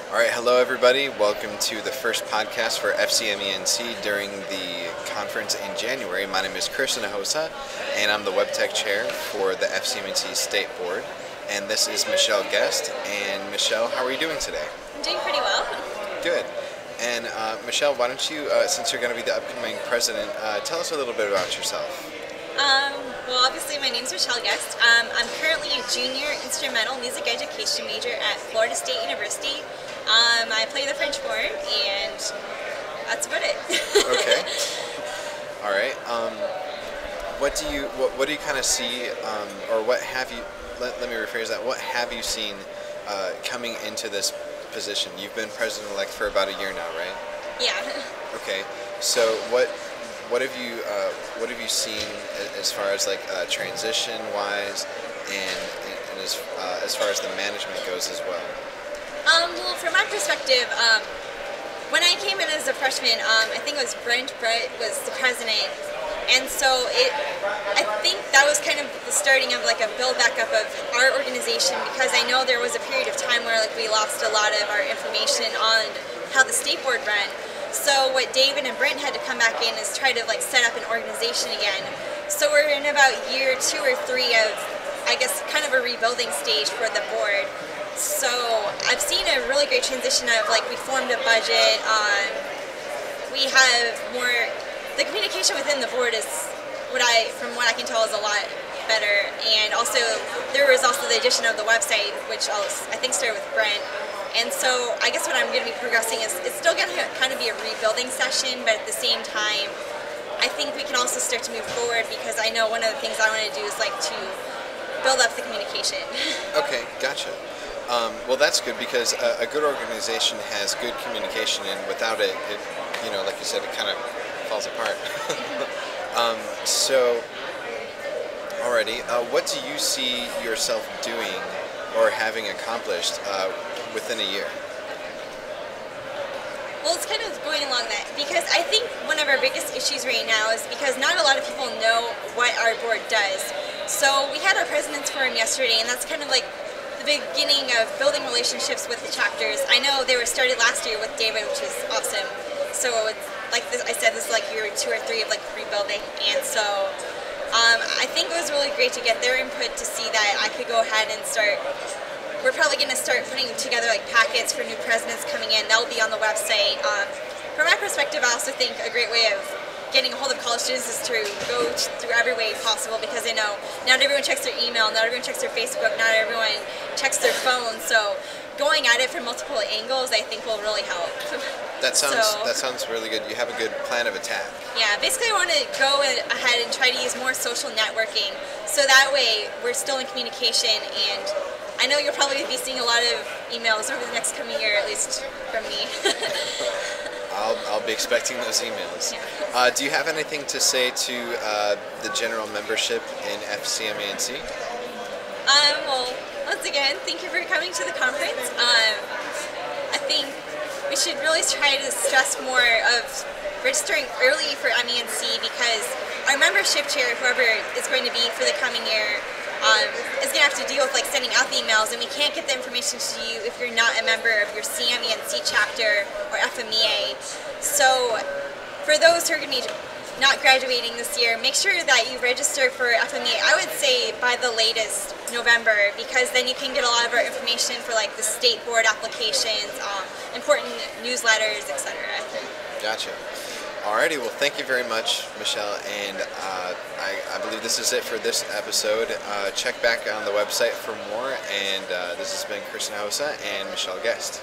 Alright, hello everybody. Welcome to the first podcast for FCMENC during the conference in January. My name is Chris Hinojosa, and I'm the Web Tech Chair for the FCMENC State Board. And this is Michelle Guest. And Michelle, how are you doing today? I'm doing pretty well. Good. And Michelle, why don't you, since you're going to be the upcoming president, tell us a little bit about yourself. Well, obviously, my name's Michelle Guest. I'm currently a junior instrumental music education major at Florida State University. I play the French horn, and that's about it. Okay. All right. What do you kind of see, or what have you? Let me rephrase that. What have you seen coming into this position? You've been president-elect for about a year now, right? Yeah. Okay. So what have you seen as far as like transition-wise, and as far as the management goes as well? Well, from my perspective, when I came in as a freshman, I think it was Brett was the president, and so I think that was kind of the starting of like a build back up of our organization, because I know there was a period of time where like we lost a lot of our information on how the state board ran. So what David and Brent had to come back in is try to like set up an organization again. So we're in about year 2 or 3 of, I guess, kind of a rebuilding stage for the board. So I've seen a really great transition of like we formed a budget. We have more. The communication within the board is from what I can tell, is a lot better. And also there was also the addition of the website, which I think started with Brent. And so I guess what I'm going to be progressing is it's still going to kind of be a rebuilding session, but at the same time, I think we can also start to move forward, because I know one of the things I want to do is like to build up the communication. Okay, gotcha. Well, that's good, because a good organization has good communication, and without it, like you said, it kind of falls apart. So, alrighty, what do you see yourself doing or having accomplished within a year? Well, it's kind of going along that, because I think one of our biggest issues right now is because not a lot of people know what our board does. So we had our president's forum yesterday, and that's kind of like the beginning of building relationships with the chapters. I know they were started last year with David, which was awesome. So it's like I said, this is like year 2 or 3 of like rebuilding, and so I think it was really great to get their input, to see that I could go ahead and start. We're probably going to start putting together like packets for new presidents coming in. That will be on the website. From my perspective, I also think a great way of getting a hold of college students is to go through every way possible, because I know not everyone checks their email, not everyone checks their Facebook, not everyone checks their phone. So going at it from multiple angles, I think, will really help. That sounds really good. You have a good plan of attack. Yeah, basically I want to go ahead and try to use more social networking, so that way we're still in communication. And I know you'll probably be seeing a lot of emails over the next coming year, at least from me. I'll be expecting those emails. Yeah. Do you have anything to say to the general membership in FCMENC? Well, once again, thank you for coming to the conference. I think we should really try to stress more of registering early for MENC, because our membership chair, whoever is going to be for the coming year, is going to have to deal with like sending out the emails, and we can't get the information to you if you're not a member of your CMENC chapter or FMEA. So for those who are going to be not graduating this year, make sure that you register for FMEA, I would say by the latest November, because then you can get a lot of our information for like the state board applications, important newsletters, etc. Gotcha. Alrighty, well, thank you very much, Michelle, and I believe this is it for this episode. Check back on the website for more, and this has been Chris Hinojosa and Michelle Guest.